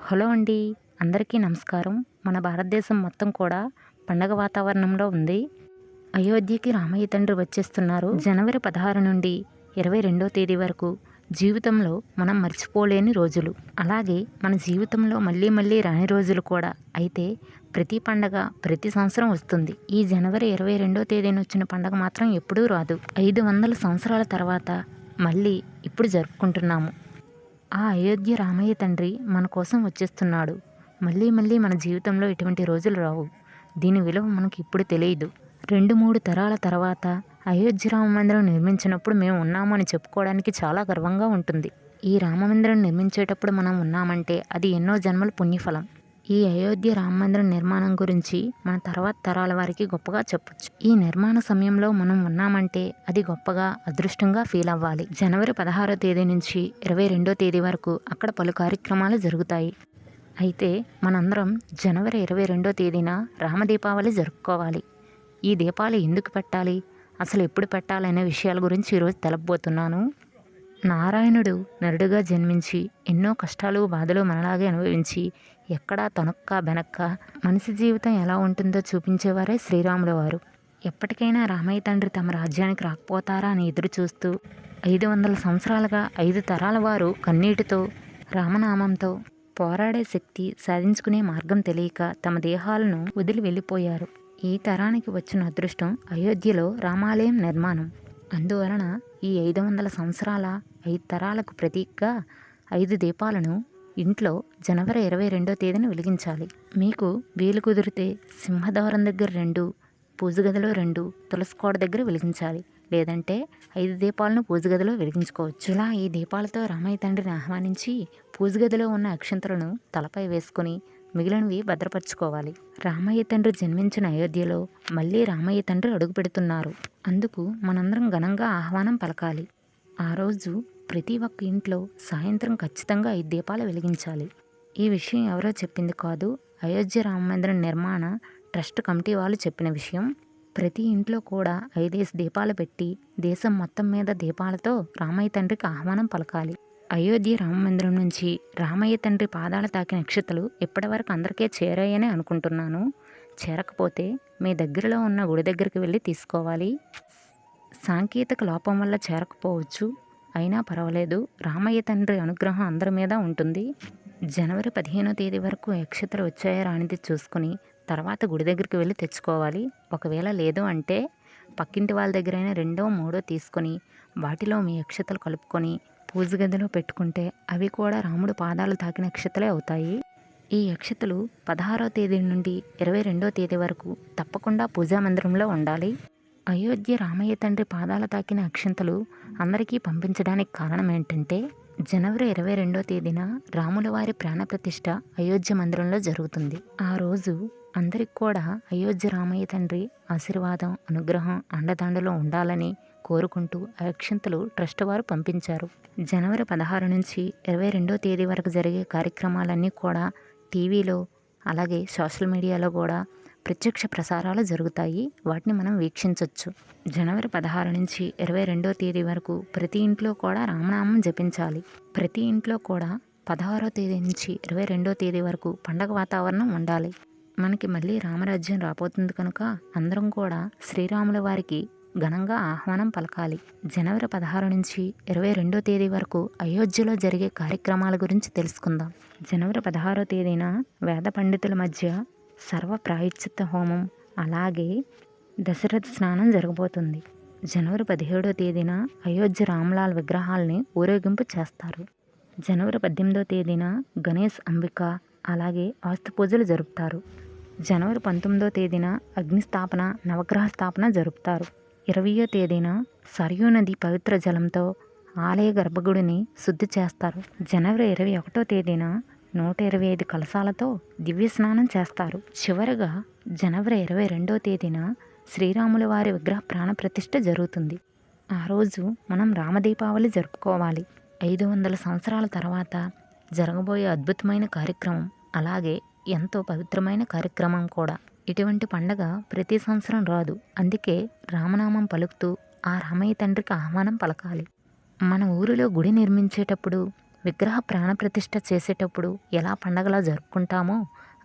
Hello అండి. అందరికీ నమస్కారం. మన భారతదేశం మొత్తం కూడా పండగ వాతావరణంలో ఉంది. అయోధ్యకి రామయ్య తండ్రి వచ్చేస్తున్నారు. జనవరి 16 నుండి 22వ తేదీ వరకు జీవితంలో మనం మర్చిపోలేని రోజులు. అలాగే మన జీవితంలో మళ్ళీ మళ్ళీ రాని రోజులు కూడా. అయితే ప్రతి పండగ ప్రతి సంవత్సరం వస్తుంది. ఈ జనవరి 22వ తేదీన వచ్చిన పండగ మాత్రం ఎప్పుడూ రాదు. 500 సంవత్సరాల తర్వాత మళ్ళీ ఇప్పుడు జరుపుకుంటున్నాము. ఆ అయోధ్య రామయ్య తండ్రి మన కోసం వచ్చేస్తున్నాడు. మళ్ళీ మళ్ళీ మన జీవితంలో ఇటువంటి రోజులు రావు. దీని విలువ మనకి ఇప్పుడు తెలియదు. 2-3 తరాల తర్వాత అయోధ్య రామ మందిరం నిర్మించినప్పుడు మేము ఉన్నాము అని చెప్పుకోవడానికి చాలా గర్వంగా ఉంటుంది. ఈ రామ మందిరం నిర్మించేటప్పుడు మనం ఉన్నామంటే అది ఎన్నో జన్మల పుణ్యఫలం. ఈ అయోధ్య రామ మందిరం నిర్మాణం గురించి మన తర్వాత తరాల వారికి గొప్పగా చెప్పొచ్చు. ఈ నిర్మాణ సమయంలో మనం ఉన్నామంటే అది గొప్పగా అదృష్టంగా ఫీల్ అవ్వాలి. జనవరి 16వ తేదీ నుంచి 22వ తేదీ వరకు అక్కడ పలు కార్యక్రమాలు జరుగుతాయి. అయితే మనందరం జనవరి 22వ తేదీన రామదీపావళి జరుపుకోవాలి. ఈ దీపాలు ఎందుకు పెట్టాలి, అసలు ఎప్పుడు పెట్టాలనే విషయాల గురించి ఈరోజు తెలపబోతున్నాను. నారాయణుడు నరుడుగా జన్మించి ఎన్నో కష్టాలు బాధలు మనలాగే అనుభవించి ఎక్కడా తొనక్క బెనక్క మనిషి జీవితం ఎలా ఉంటుందో చూపించేవారే శ్రీరాముల వారు. ఎప్పటికైనా రామయ్య తండ్రి తమ రాజ్యానికి రాకపోతారా అని ఎదురు చూస్తూ 500 సంవత్సరాలుగా 5 తరాల వారు కన్నీటితో రామనామంతో పోరాడే శక్తి సాధించుకునే మార్గం తెలియక తమ దేహాలను వదిలి వెళ్ళిపోయారు. ఈ తరానికి వచ్చిన అదృష్టం అయోధ్యలో రామాలయం నిర్మాణం. అందువలన ఈ 500 సంవత్సరాల 5 తరాలకు ప్రతీకగా 5 దీపాలను ఇంట్లో జనవరి 22వ తేదీన వెలిగించాలి. మీకు వీలు కుదిరితే సింహద్వారం దగ్గర 2, పూజ గదిలో 2, తులసి కోట దగ్గర వెలిగించాలి. లేదంటే 5 దీపాలను పూజ గదిలో వెలిగించుకోవచ్చు. ఇలా ఈ దీపాలతో రామయ్య తండ్రిని ఆహ్వానించి పూజ గదిలో ఉన్న అక్షంతలను తలపై వేసుకుని మిగిలినవి భద్రపరచుకోవాలి. రామయ్య తండ్రి జన్మించిన అయోధ్యలో మళ్ళీ రామయ్య తండ్రి అడుగు పెడుతున్నారు. అందుకు మనందరం ఘనంగా ఆహ్వానం పలకాలి. ఆ రోజు ప్రతి ఒక్క ఇంట్లో సాయంత్రం ఖచ్చితంగా 5 దీపాలు వెలిగించాలి. ఈ విషయం ఎవరో చెప్పింది కాదు, అయోధ్య రామ మందిరం నిర్మాణ ట్రస్ట్ కమిటీ వాళ్ళు చెప్పిన విషయం. ప్రతి ఇంట్లో కూడా 5 దీపాలు పెట్టి దేశం మొత్తం మీద దీపాలతో రామయ్య తండ్రికి ఆహ్వానం పలకాలి. అయోధ్య రామ మందిరం నుంచి రామయ్య తండ్రి పాదాలు తాకిన అక్షతలు ఇప్పటివరకు అందరికీ చేరాయని అనుకుంటున్నాను. చేరకపోతే మీ దగ్గరలో ఉన్న గుడి దగ్గరికి వెళ్ళి తీసుకోవాలి. సాంకేతిక లోపం వల్ల చేరకపోవచ్చు, అయినా పర్వాలేదు. రామయ్య తండ్రి అనుగ్రహం అందరి మీద ఉంటుంది. జనవరి 15వ తేదీ వరకు అక్షతలు వచ్చాయో రానిది చూసుకుని తర్వాత గుడి దగ్గరికి వెళ్ళి తెచ్చుకోవాలి. ఒకవేళ లేదు అంటే పక్కింటి వాళ్ళ దగ్గరైనా 2, 3 తీసుకొని వాటిలో మీ అక్షతలు కలుపుకొని పూజ గదిలో పెట్టుకుంటే అవి కూడా రాముడు పాదాలు తాకిన అక్షతలే అవుతాయి. ఈ అక్షతలు 16వ తేదీ నుండి 22వ తేదీ వరకు తప్పకుండా పూజా మందిరంలో ఉండాలి. అయోధ్య రామయ్య తండ్రి పాదాలు తాకిన అక్షంతలు అందరికీ పంపించడానికి కారణం ఏంటంటే జనవరి 22వ తేదీన రాముల వారి ప్రాణప్రతిష్ఠ అయోధ్య మందిరంలో జరుగుతుంది. ఆ రోజు అందరికి కూడా అయోధ్య రామయ్య తండ్రి ఆశీర్వాదం అనుగ్రహం అండదండలో ఉండాలని కోరుకుంటూ ఆ అక్షంతలు ట్రస్ట్ వారు పంపించారు. జనవరి 16 నుంచి 22వ తేదీ వరకు జరిగే కార్యక్రమాలన్నీ కూడా టీవీలో అలాగే సోషల్ మీడియాలో కూడా ప్రత్యక్ష ప్రసారాలు జరుగుతాయి. వాటిని మనం వీక్షించవచ్చు. జనవరి 16 నుంచి 22వ తేదీ వరకు ప్రతి ఇంట్లో కూడా రామనామం జపించాలి. ప్రతి ఇంట్లో కూడా 16వ తేదీ నుంచి 22వ తేదీ వరకు పండగ వాతావరణం ఉండాలి. మనకి మళ్ళీ రామరాజ్యం రాబోతుంది కనుక అందరం కూడా శ్రీరాముల వారికి ఘనంగా ఆహ్వానం పలకాలి. జనవరి 16 నుంచి 22వ తేదీ వరకు అయోధ్యలో జరిగే కార్యక్రమాల గురించి తెలుసుకుందాం. జనవరి 16వ తేదీన వేద పండితుల మధ్య సర్వ ప్రాయశ్చిత్త హోమం అలాగే దశరథ స్నానం జరగబోతుంది. జనవరి 17వ తేదీన అయోధ్య రామ్లాల్ విగ్రహాలని ఊరేగింపు చేస్తారు. జనవరి 18వ తేదీన గణేష్ అంబిక అలాగే ఆస్తు పూజలు జరుపుతారు. జనవరి 19వ తేదీన అగ్నిస్థాపన నవగ్రహ స్థాపన జరుపుతారు. 20వ తేదీన సరయూ నది పవిత్ర జలంతో ఆలయ గర్భగుడిని శుద్ధి చేస్తారు. జనవరి 21వ తేదీన 125 కలశాలతో దివ్య స్నానం చేస్తారు. చివరగా జనవరి 22వ తేదీన శ్రీరాముల వారి విగ్రహ ప్రాణప్రతిష్ఠ జరుగుతుంది. ఆ రోజు మనం రామదీపావళి జరుపుకోవాలి. 500 సంవత్సరాల తర్వాత జరగబోయే అద్భుతమైన కార్యక్రమం అలాగే ఎంతో పవిత్రమైన కార్యక్రమం కూడా. ఇటువంటి పండగ ప్రతి సంవత్సరం రాదు. అందుకే రామనామం పలుకుతూ ఆ రామయ్య తండ్రికి ఆహ్వానం పలకాలి. మన ఊరిలో గుడి నిర్మించేటప్పుడు విగ్రహ ప్రాణప్రతిష్ఠ చేసేటప్పుడు ఎలా పండగలా జరుపుకుంటామో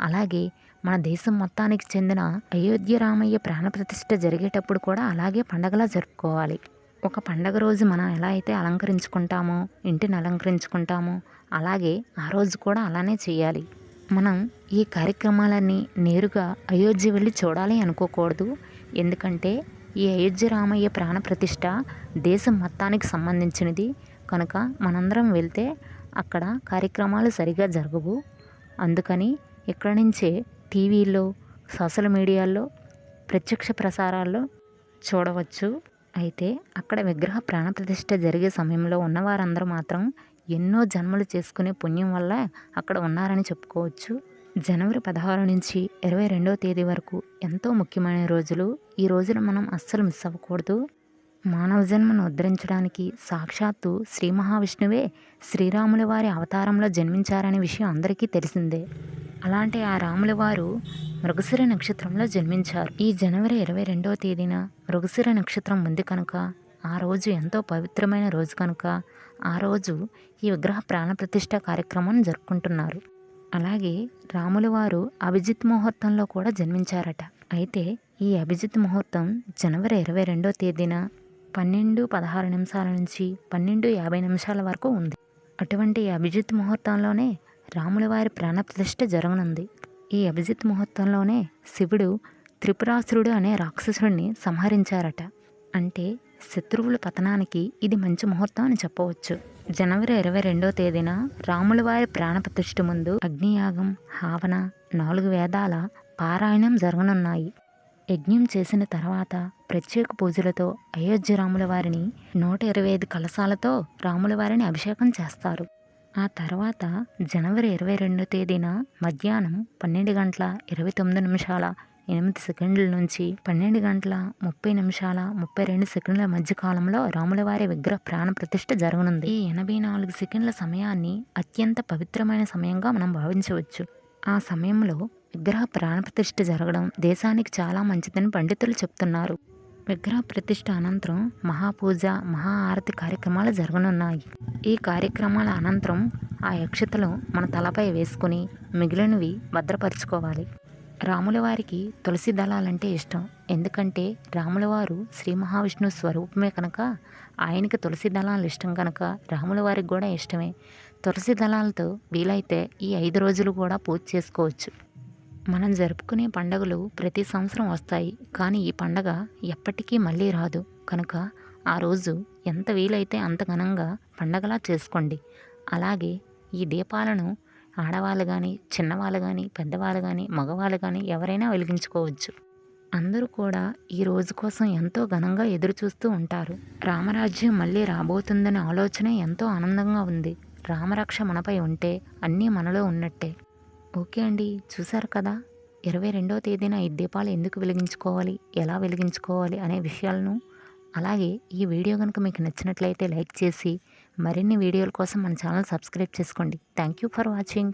అలాగే మన దేశం మొత్తానికి చెందిన అయోధ్య రామయ్య ప్రాణప్రతిష్ఠ జరిగేటప్పుడు కూడా అలాగే పండగలా జరుపుకోవాలి. ఒక పండగ రోజు మనం ఎలా అయితే అలంకరించుకుంటామో, ఇంటిని అలంకరించుకుంటామో అలాగే ఆ రోజు కూడా అలానే చేయాలి. మనం ఈ కార్యక్రమాలన్నీ నేరుగా అయోధ్య వెళ్ళి చూడాలి అనుకోకూడదు. ఎందుకంటే ఈ అయోధ్య రామయ్య ప్రాణప్రతిష్ఠ దేశం మొత్తానికి సంబంధించినది కనుక మనందరం వెళ్తే అక్కడ కార్యక్రమాలు సరిగా జరగవు. అందుకని ఇక్కడి నుంచే టీవీల్లో, సోషల్ మీడియాల్లో, ప్రత్యక్ష ప్రసారాల్లో చూడవచ్చు. అయితే అక్కడ విగ్రహ ప్రాణప్రతిష్ఠ జరిగే సమయంలో ఉన్నవారందరూ మాత్రం ఎన్నో జన్మలు చేసుకునే పుణ్యం వల్ల అక్కడ ఉన్నారని చెప్పుకోవచ్చు. జనవరి 16 నుంచి 22వ తేదీ వరకు ఎంతో ముఖ్యమైన రోజులు. ఈ రోజున మనం అస్సలు మిస్ అవ్వకూడదు. మానవ జన్మను ఉద్ధరించడానికి సాక్షాత్తు శ్రీ మహావిష్ణువే శ్రీరాముల వారి అవతారంలో జన్మించారనే విషయం అందరికీ తెలిసిందే. అలాంటి ఆ రాముల వారు మృగశిర నక్షత్రంలో జన్మించారు. ఈ జనవరి 22వ తేదీన మృగశిర నక్షత్రం ఉంది కనుక ఆ రోజు ఎంతో పవిత్రమైన రోజు కనుక ఆ రోజు ఈ విగ్రహ ప్రాణప్రతిష్ఠ కార్యక్రమం జరుపుకుంటున్నారు. అలాగే రాముల వారు అభిజిత్ ముహూర్తంలో కూడా జన్మించారట. అయితే ఈ అభిజిత్ ముహూర్తం జనవరి 22వ తేదీన 12:16 నుంచి 12:50 వరకు ఉంది. అటువంటి అభిజిత్ ముహూర్తంలోనే రాముల వారి ప్రాణప్రతిష్ఠ జరగనుంది. ఈ అభిజిత్ ముహూర్తంలోనే శివుడు త్రిపురాసురుడు అనే రాక్షసుడిని సంహరించారట. అంటే శత్రువుల పతనానికి ఇది మంచి ముహూర్తం అని చెప్పవచ్చు. జనవరి 22వ తేదీన రాముల వారి ప్రాణప్రతిష్ఠ ముందు అగ్నియాగం, హావన, 4 వేదాల పారాయణం జరగనున్నాయి. యజ్ఞం చేసిన తర్వాత ప్రత్యేక పూజలతో అయోధ్య రాముల వారిని 125 కలశాలతో రాముల వారిని అభిషేకం చేస్తారు. ఆ తర్వాత జనవరి 22వ తేదీన మధ్యాహ్నం 12:29:08 నుంచి 12:30:32 మధ్య కాలంలో రాముల వారి విగ్రహ ప్రాణప్రతిష్ఠ జరగనుంది. ఈ 84 సెకండ్ల సమయాన్ని అత్యంత పవిత్రమైన సమయంగా మనం భావించవచ్చు. ఆ సమయంలో విగ్రహ ప్రాణప్రతిష్ఠ జరగడం దేశానికి చాలా మంచిదని పండితులు చెప్తున్నారు. విగ్రహ ప్రతిష్ఠ అనంతరం మహాపూజ, మహా ఆరతి కార్యక్రమాలు జరగనున్నాయి. ఈ కార్యక్రమాల అనంతరం ఆ అక్షతలు మన తలపై వేసుకుని మిగిలినవి భద్రపరుచుకోవాలి. రాముల వారికి తులసి దళాలంటే ఇష్టం. ఎందుకంటే రాముల వారు శ్రీ మహావిష్ణువు స్వరూపమే కనుక ఆయనకి తులసి దళాలు ఇష్టం కనుక రాముల వారికి కూడా ఇష్టమే. తులసి దళాలతో వీలైతే ఈ 5 రోజులు కూడా పూజ చేసుకోవచ్చు. మనం జరుపుకునే పండుగలు ప్రతి సంవత్సరం వస్తాయి, కానీ ఈ పండగ ఎప్పటికీ మళ్ళీ రాదు కనుక ఆ రోజు ఎంత వీలైతే అంత ఘనంగా పండగలా చేసుకోండి. అలాగే ఈ దీపాలను ఆడవాళ్ళు కానీ, చిన్నవాళ్ళు కానీ, పెద్దవాళ్ళు కానీ, మగవాళ్ళు కానీ ఎవరైనా వెలిగించుకోవచ్చు. అందరూ కూడా ఈ రోజు కోసం ఎంతో ఘనంగా ఎదురు చూస్తూ ఉంటారు. రామరాజ్యం మళ్ళీ రాబోతుందనే ఆలోచన ఎంతో ఆనందంగా ఉంది. రామరక్ష మనపై ఉంటే అన్నీ మనలో ఉన్నట్టే. ఓకే అండి, చూసారు కదా 22వ తేదీన ఈ దీపాలు ఎందుకు వెలిగించుకోవాలి, ఎలా వెలిగించుకోవాలి అనే విషయాలను. అలాగే ఈ వీడియో కనుక మీకు నచ్చినట్లయితే లైక్ చేసి మరిన్ని వీడియోల కోసం మన ఛానల్ సబ్స్క్రైబ్ చేసుకోండి. Thank you for watching.